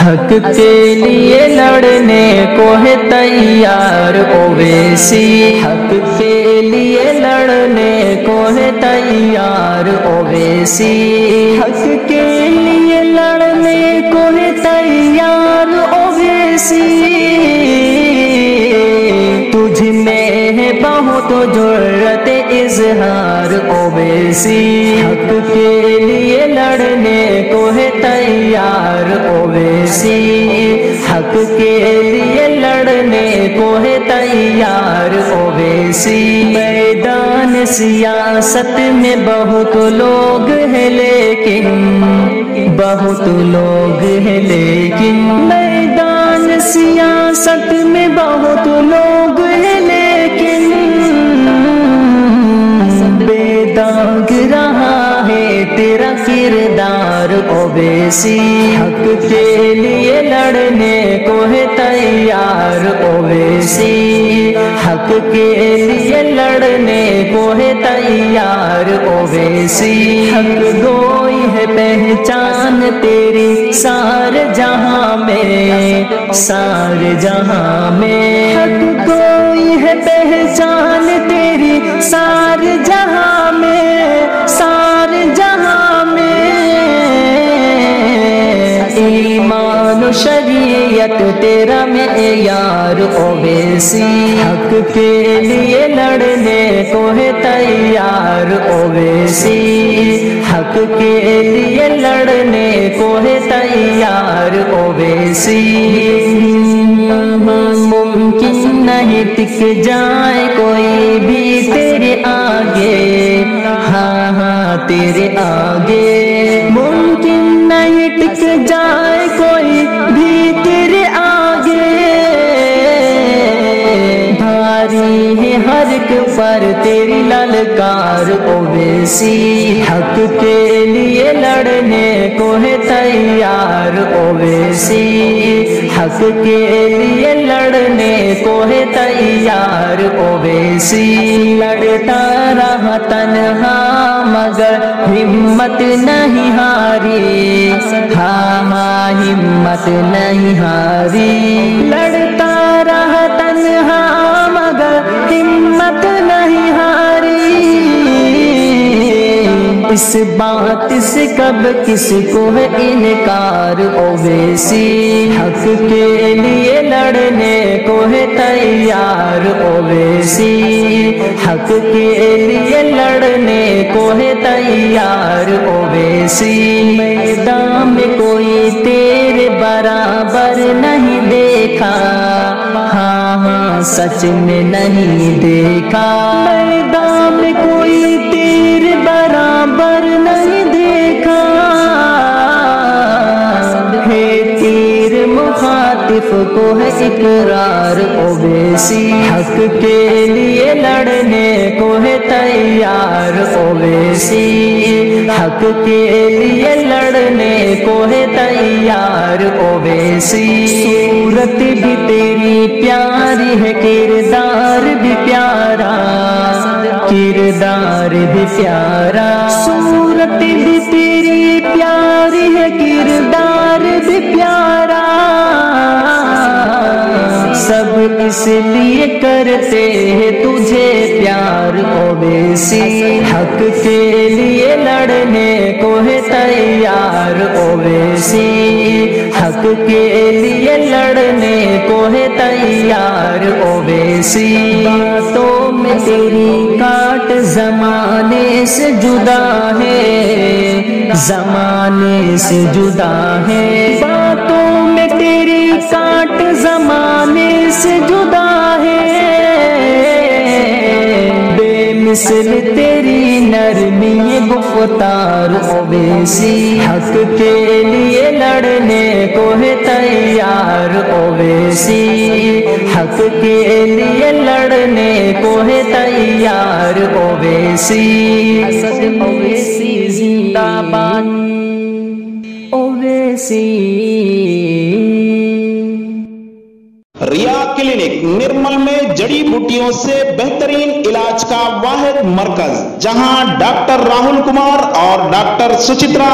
حق کے لیے لڑنے کو ہے تیار اویسی، حق کے لیے لڑنے کو ہے تیار اویسی، حق کے لیے لڑنے کو ہے تیار اویسی، تجھ میں ہے بہت جرأت اظہار اویسی، حق کے لیے لڑنے کو ہے تیار اویسی، حق کے لیے لڑنے کو ہے تیار اویسی، میدان سیاست میں بہت لوگ ہیں لیکن بہت لوگ ہیں لیکن میدان سیاست میں بہت لوگ ہیں لیکن بے داغ رہا ہے تیرا کردار اویسی، حق کے لیے لڑنے کو ہے تیار اویسی، حق کے لیے لڑنے کو ہے تیار اویسی، حق گوئی ہے پہچان تیری سارے جہاں میں، سارے جہاں میں، حق گوئی ہے پہچان تیری سارے جہاں میں، سارے جہاں میں، ایمان و شریعت تیرا معیار اویسی، حق کے لیے لڑنے کو ہے تیار اویسی، حق کے لیے لڑنے کو ہے تیار اویسی، ممکن نہیں ٹک جائے کوئی بھی تیرے آگے، ہاں ہاں تیرے آگے، ممکن نہیں ٹک جائے کوئی بھی تیرے آگے، بھاری ہے ہر ایک پر تیری للکار اویسی، حق کے لیے لڑنے کو ہے تیار اویسی، حق کے لیے لڑنے کو ہے تیار اویسی، لڑتا رہا تنہا مگر ہمت نہیں ہاری، ہاں ہاں ہمت نہیں ہاری، لڑتا رہا تنہا مگر ہمت نہیں ہاری، اس بات سے کب کس کو ہے انکار اویسی، حق کے لیے لڑنے کو ہے تیار اویسی، حق کے لیے لڑنے کو ہے تیار اویسی، میدان میں کوئی تیرے برابر نہیں دیکھا، ہاں ہاں سچ میں نہیں دیکھا، میدان میں کوئی تیرے برابر نہیں دیکھا، ہے تیر مخاطف کو ہے اقرار اویسی، حق کے لیے لڑنے کو ہے تیار اویسی، حق کے لیے لڑنے کو ہے تیار اویسی، صورت بھی تیری پیاری ہے کردار بھی پیارا، کردار بھی پیارا، صورت بھی تیری پیاری ہے کردار بھی پیارا، سب اس لیے کرتے ہیں تجھے پیار اویسی، حق کے لیے لڑنے کو ہے تیار اویسی، حق کے لیے لڑنے کو ہے تیار اویسی، باتوں میں تیری کاٹ زمانے سے جدا ہے، زمانے سے جدا ہے، باتوں میں تیری کاٹ زمانے سے جدا ہے، بے مثل تیری نرمی گفتار اویسی، حق کے لیے لڑنے کو ہے تیار اویسی، حق کے لیے لڑنے کو ہے تیار اویسی، اویسی زندہ باد اویسی۔ ریا کلینک نرمل میں جڑی بوٹیوں سے بہترین علاج کا واحد مرکز، جہاں ڈاکٹر راہل کمار اور ڈاکٹر سچترا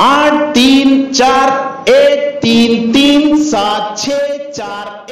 8341333764।